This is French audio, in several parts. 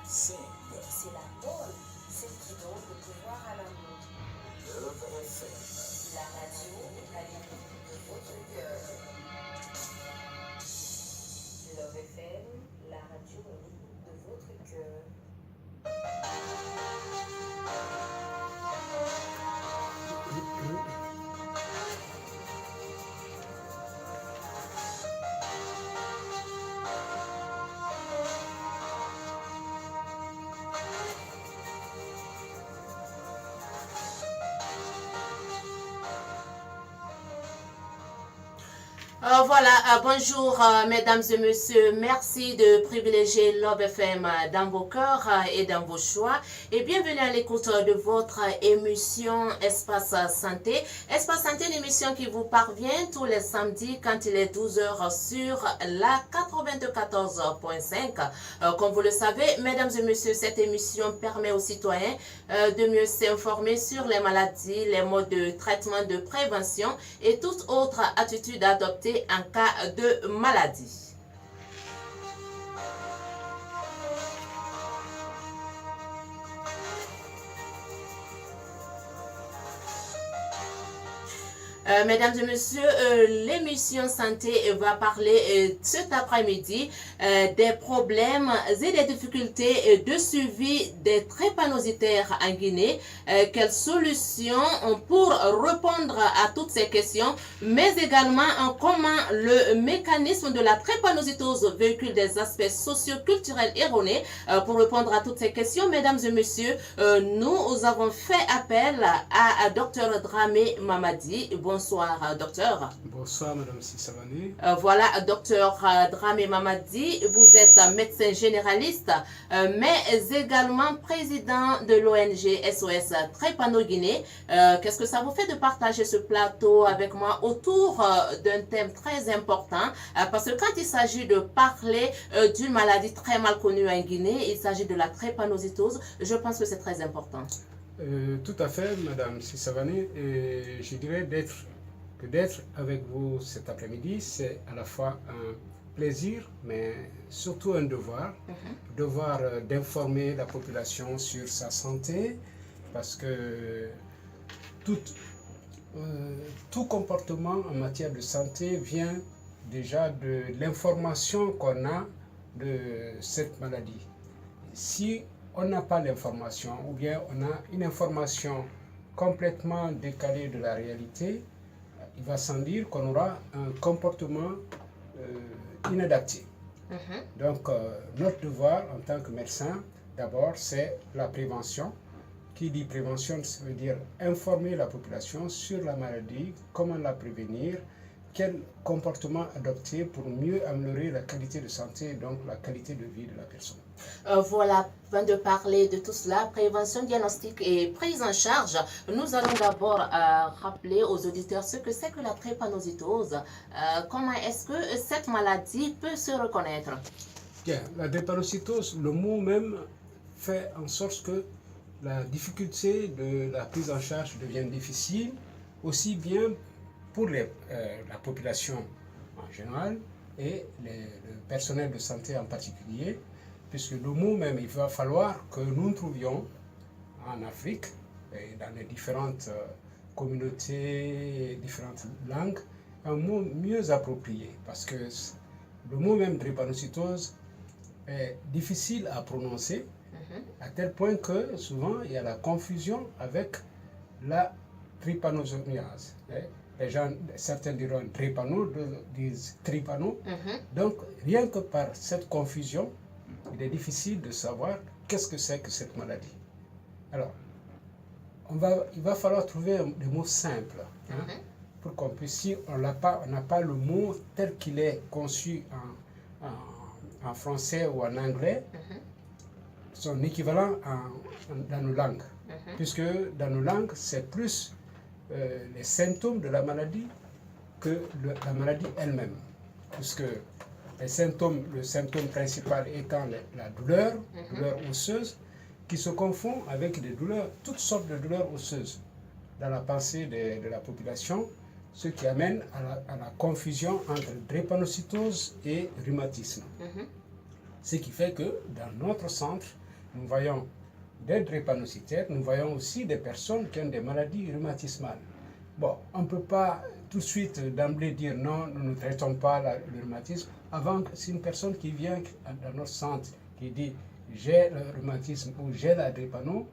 C'est la bonne, celle qui donne le pouvoir à l'amour. Love FM, la radio à l'écoute de votre cœur. Love FM, la radio à l'écoute de votre cœur. Bonjour mesdames et messieurs, merci de privilégier Love FM dans vos cœurs et dans vos choix et bienvenue à l'écoute de votre émission Espace Santé. Espace Santé, l'émission qui vous parvient tous les samedis quand il est 12h sur la 94.5. Comme vous le savez, mesdames et messieurs, cette émission permet aux citoyens de mieux s'informer sur les maladies, les modes de traitement, de prévention et toute autre attitude adoptée en cas de maladie. Mesdames et messieurs, l'émission santé va parler cet après-midi des problèmes et des difficultés de suivi des drépanocytaires en Guinée. Quelles solutions pour répondre à toutes ces questions, mais également comment le mécanisme de la drépanocytose véhicule des aspects socio-culturels erronés. Pour répondre à toutes ces questions, mesdames et messieurs, nous avons fait appel à Dr Dramé Mamadi. Bonsoir, docteur. Bonsoir, madame Sissavani. Voilà, docteur Dramé Mamadi, vous êtes médecin généraliste, mais également président de l'ONG SOS Drépano Guinée. Qu'est-ce que ça vous fait de partager ce plateau avec moi autour d'un thème très important? Parce que quand il s'agit de parler d'une maladie très mal connue en Guinée, il s'agit de la drépanocytose, je pense que c'est très important. Tout à fait, madame Sissavani. Et je dirais d'être avec vous cet après-midi, c'est à la fois un plaisir, mais surtout un devoir. Devoir d'informer la population sur sa santé, parce que tout comportement en matière de santé vient déjà de l'information qu'on a de cette maladie. Si on n'a pas l'information, ou bien on a une information complètement décalée de la réalité, il va sans dire qu'on aura un comportement inadapté. Donc, notre devoir en tant que médecin, d'abord, c'est la prévention. Qui dit prévention, ça veut dire informer la population sur la maladie, comment la prévenir, quel comportement adopter pour mieux améliorer la qualité de santé et donc la qualité de vie de la personne. Voilà, avant de parler de tout cela, prévention, diagnostic et prise en charge, nous allons d'abord rappeler aux auditeurs ce que c'est que la drépanocytose. Comment est-ce que cette maladie peut se reconnaître? Bien, la drépanocytose, le mot même fait en sorte que la difficulté de la prise en charge devient difficile, aussi bien pour la population en général et le personnel de santé en particulier, puisque le mot même, il va falloir que nous trouvions en Afrique et dans les différentes communautés, différentes langues, un mot mieux approprié, parce que le mot même drépanocytose est difficile à prononcer, à tel point que souvent il y a la confusion avec la trypanosomiase. Les gens, certains diront drépano, d'autres disent trypano. Donc, rien que par cette confusion, il est difficile de savoir qu'est-ce que c'est que cette maladie. Alors, il va falloir trouver des mots simples pour qu'on puisse, si on n'a pas le mot tel qu'il est conçu en français ou en anglais, son équivalent dans nos langues. Puisque dans nos langues, c'est plus les symptômes de la maladie que la maladie elle-même. Puisque le symptôme principal étant la douleur, douleur osseuse, qui se confond avec des douleurs, toutes sortes de douleurs osseuses dans la pensée de la population, ce qui amène à la confusion entre drépanocytose et rhumatisme. Ce qui fait que dans notre centre, nous voyons des drépanocytaires, nous voyons aussi des personnes qui ont des maladies rhumatismales. Bon, on ne peut pas tout de suite d'emblée dire non, nous ne traitons pas le rhumatisme. Avant, c'est une personne qui vient dans notre centre qui dit j'ai le rhumatisme ou j'ai la drépano,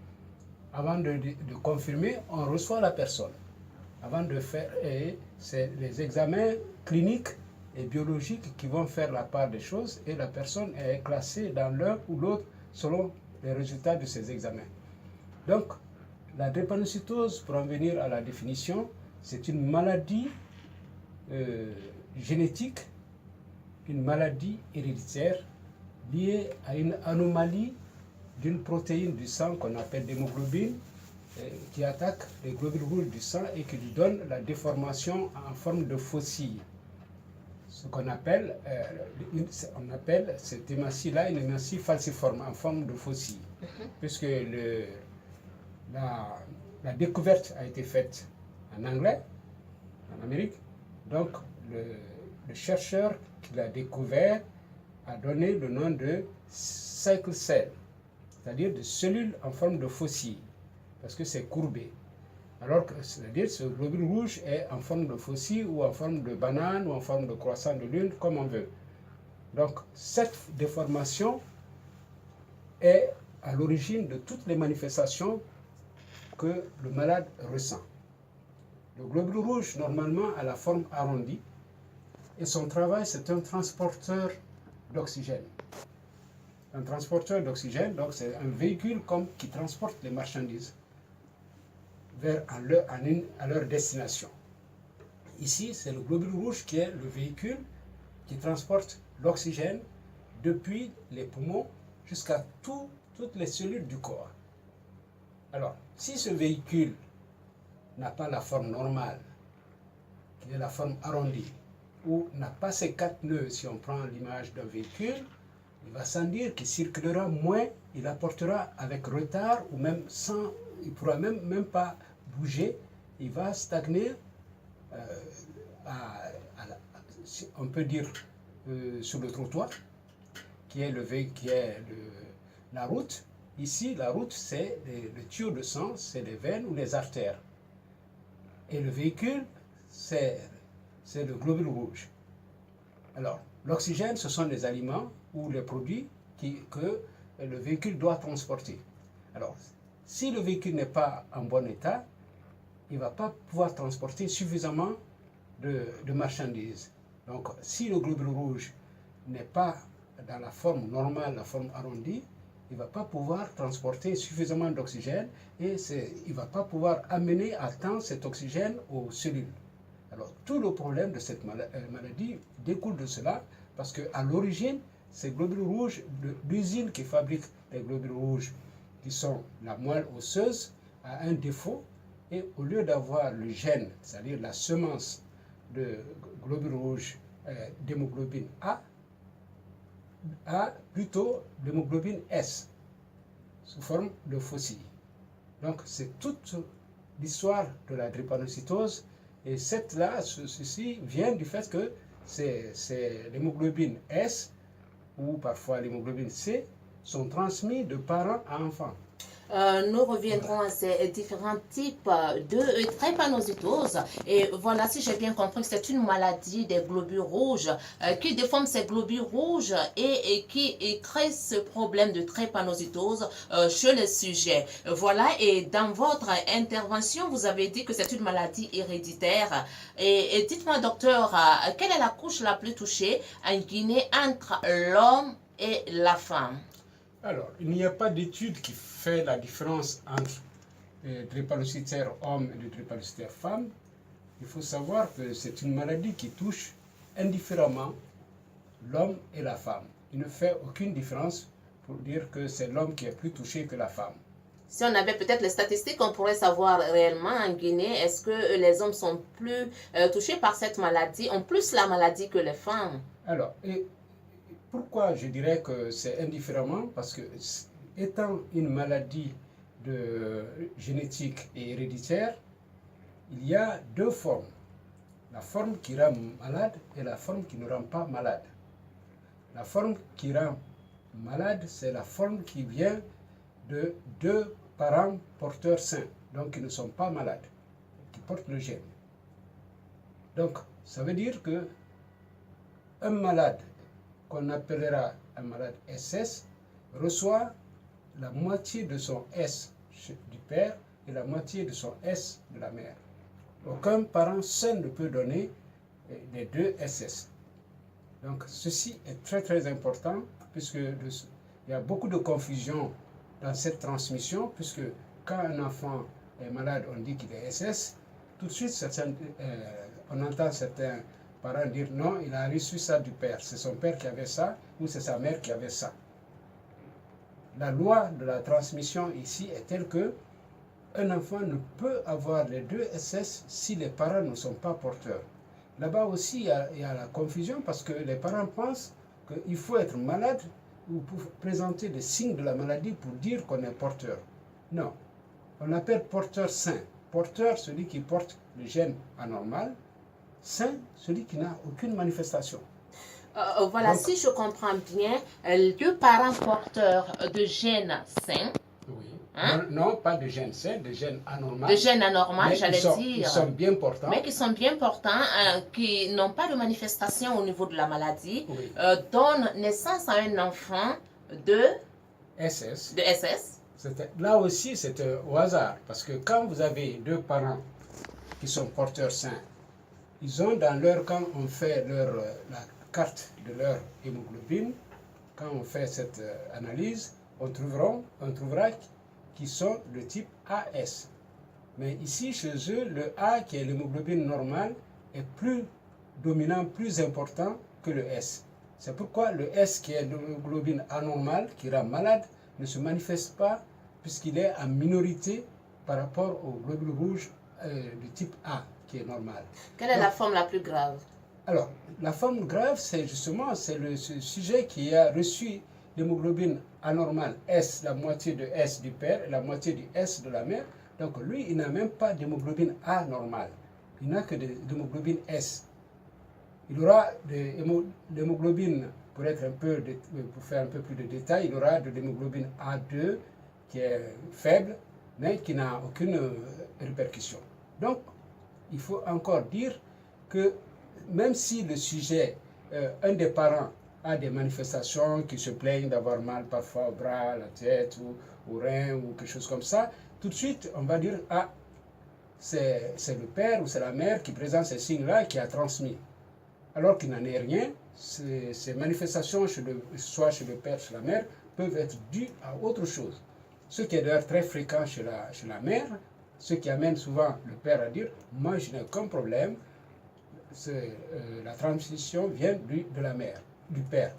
avant de confirmer, on reçoit la personne. Avant de faire, c'est les examens cliniques et biologiques qui vont faire la part des choses et la personne est classée dans l'un ou l'autre selon les résultats de ces examens. Donc, la drépanocytose, pour en venir à la définition, c'est une maladie génétique, une maladie héréditaire liée à une anomalie d'une protéine du sang qu'on appelle l'hémoglobine, qui attaque les globules rouges du sang et qui lui donne la déformation en forme de faucille. Ce qu'on appelle, on appelle cette hématie-là une hématie falciforme en forme de faucille. Puisque la découverte a été faite en anglais, en Amérique. Donc le chercheur qui l'a découvert a donné le nom de sickle cell, c'est-à-dire de cellules en forme de faucille, parce que c'est courbé. Alors que, c'est-à-dire, ce globule rouge est en forme de faucille ou en forme de banane ou en forme de croissant de lune, comme on veut. Donc, cette déformation est à l'origine de toutes les manifestations que le malade ressent. Le globule rouge, normalement, a la forme arrondie et son travail, c'est un transporteur d'oxygène. Un transporteur d'oxygène, donc c'est un véhicule qui transporte les marchandises à leur destination. Ici, c'est le globule rouge qui est le véhicule qui transporte l'oxygène depuis les poumons jusqu'à toutes les cellules du corps. Alors, si ce véhicule n'a pas la forme normale, qui est la forme arrondie, ou n'a pas ces 4 nœuds, si on prend l'image d'un véhicule, il va sans dire qu'il circulera moins, il apportera avec retard ou même sans, il ne pourra même pas bouger, il va stagner, on peut dire, sur le trottoir, qui est la route. Ici, la route, c'est le tuyau de sang, c'est les veines ou les artères. Et le véhicule, c'est le globule rouge. Alors, l'oxygène, ce sont les aliments ou les produits que le véhicule doit transporter. Alors, si le véhicule n'est pas en bon état, il ne va pas pouvoir transporter suffisamment de marchandises. Donc, si le globule rouge n'est pas dans la forme normale, la forme arrondie, il ne va pas pouvoir transporter suffisamment d'oxygène et il ne va pas pouvoir amener à temps cet oxygène aux cellules. Alors, tout le problème de cette maladie découle de cela, parce qu'à l'origine, ces globules rouges, l'usine qui fabrique les globules rouges, qui sont la moelle osseuse, a un défaut, et au lieu d'avoir le gène, c'est-à-dire la semence de globules rouges d'hémoglobine A plutôt l'hémoglobine S, sous forme de faucille. Donc, c'est toute l'histoire de la drépanocytose. Et ceci vient du fait que c'est l'hémoglobine S ou parfois l'hémoglobine C sont transmis de parents à enfants. Nous reviendrons à ces différents types de drépanocytose. Et voilà, si j'ai bien compris, c'est une maladie des globules rouges qui déforme ces globules rouges et qui crée ce problème de drépanocytose chez les sujets. Voilà, et dans votre intervention, vous avez dit que c'est une maladie héréditaire. Et dites-moi, docteur, quelle est la couche la plus touchée en Guinée entre l'homme et la femme? Alors, il n'y a pas d'étude qui fait la différence entre les drépanocytaires hommes et les drépanocytaires femmes, il faut savoir que c'est une maladie qui touche indifféremment l'homme et la femme. Il ne fait aucune différence pour dire que c'est l'homme qui est plus touché que la femme. Si on avait peut-être les statistiques, on pourrait savoir réellement en Guinée, est-ce que les hommes sont plus touchés par cette maladie, ont plus la maladie que les femmes? Alors, et pourquoi je dirais que c'est indifféremment? Parce que étant une maladie génétique et héréditaire, il y a deux formes. La forme qui rend malade et la forme qui ne rend pas malade. La forme qui rend malade, c'est la forme qui vient de deux parents porteurs sains, donc qui ne sont pas malades, qui portent le gène. Donc, ça veut dire que un malade, qu'on appellera un malade SS, reçoit la moitié de son S du père et la moitié de son S de la mère. Aucun parent sain ne peut donner les deux SS. Donc, ceci est très très important, puisque il y a beaucoup de confusion dans cette transmission, puisque quand un enfant est malade, on dit qu'il est SS, tout de suite, on entend certains parents dire non, il a reçu ça du père, c'est son père qui avait ça, ou c'est sa mère qui avait ça. La loi de la transmission ici est telle que un enfant ne peut avoir les deux SS si les parents ne sont pas porteurs. Là-bas aussi, il y a la confusion parce que les parents pensent qu'il faut être malade ou pour présenter des signes de la maladie pour dire qu'on est porteur. Non, on appelle porteur sain. Porteur, celui qui porte le gène anormal. Sain, celui qui n'a aucune manifestation. Voilà, donc, si je comprends bien, deux parents porteurs de gènes sains. Oui. Hein? Non, pas de gènes sains, de gènes anormaux. De gènes anormaux, j'allais dire. Ils sont bien portants. Mais qui sont bien portants, qui n'ont pas de manifestation au niveau de la maladie, oui. Donnent naissance à un enfant de SS. De SS. Là aussi, c'est au hasard. Parce que quand vous avez deux parents qui sont porteurs sains, ils ont dans leur, quand on fait la carte de leur hémoglobine, quand on fait cette analyse, on trouvera qu'ils sont de type AS. Mais ici, chez eux, le A, qui est l'hémoglobine normale, est plus dominant, plus important que le S. C'est pourquoi le S, qui est l'hémoglobine anormale, qui rend malade, ne se manifeste pas puisqu'il est en minorité par rapport au globule rouge du type A, qui est normal. Quelle est la forme la plus grave? Alors, la forme grave, c'est justement ce sujet qui a reçu l'hémoglobine anormale S, la moitié de S du père et la moitié du S de la mère. Donc lui, il n'a même pas d'hémoglobine A normale. Il n'a que de l'hémoglobine S. Il aura de l'hémoglobine, pour faire un peu plus de détails, il aura de l'hémoglobine A2 qui est faible, mais qui n'a aucune répercussion. Donc, il faut encore dire que même si le sujet, un des parents a des manifestations qui se plaignent d'avoir mal parfois au bras, à la tête ou au rein ou quelque chose comme ça, tout de suite on va dire ah, c'est le père ou c'est la mère qui présente ces signes-là qui a transmis. Alors qu'il n'en est rien, ces manifestations, soit chez le père, chez la mère, peuvent être dues à autre chose. Ce qui est d'ailleurs très fréquent chez la mère, ce qui amène souvent le père à dire moi je n'ai aucun problème, la transmission vient de la mère, du père,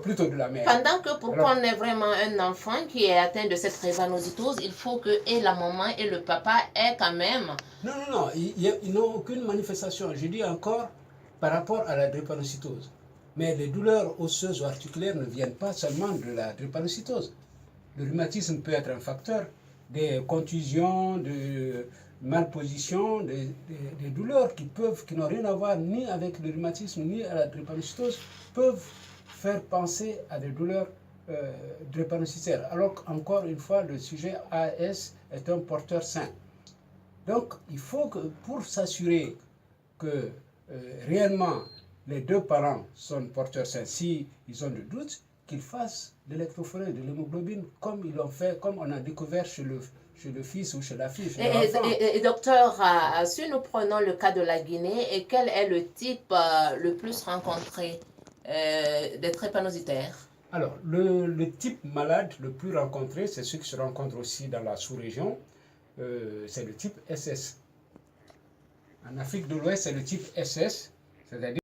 plutôt de la mère. Pendant que pour qu'on ait vraiment un enfant qui est atteint de cette drépanocytose, il faut que et la maman et le papa aient quand même... Non, ils n'ont aucune manifestation. Je dis encore par rapport à la drépanocytose. Mais les douleurs osseuses ou articulaires ne viennent pas seulement de la drépanocytose. Le rhumatisme peut être un facteur, des contusions, de malposition, des douleurs qui n'ont rien à voir ni avec le rhumatisme ni à la drépanocytose, peuvent faire penser à des douleurs drépanocytaires. Alors qu'encore une fois, le sujet AS est un porteur sain. Donc, il faut que, pour s'assurer que réellement les deux parents sont porteurs sains, si ils ont des doutes, qu'ils fassent l'électrophorèse de l'hémoglobine comme ils l'ont fait, comme on a découvert chez le fils ou chez la fille. Et docteur, si nous prenons le cas de la Guinée, et quel est le type le plus rencontré des drépanocytaires? Alors, le type malade le plus rencontré, c'est ce qui se rencontre aussi dans la sous-région, c'est le type SS. En Afrique de l'Ouest, c'est le type SS, c'est-à-dire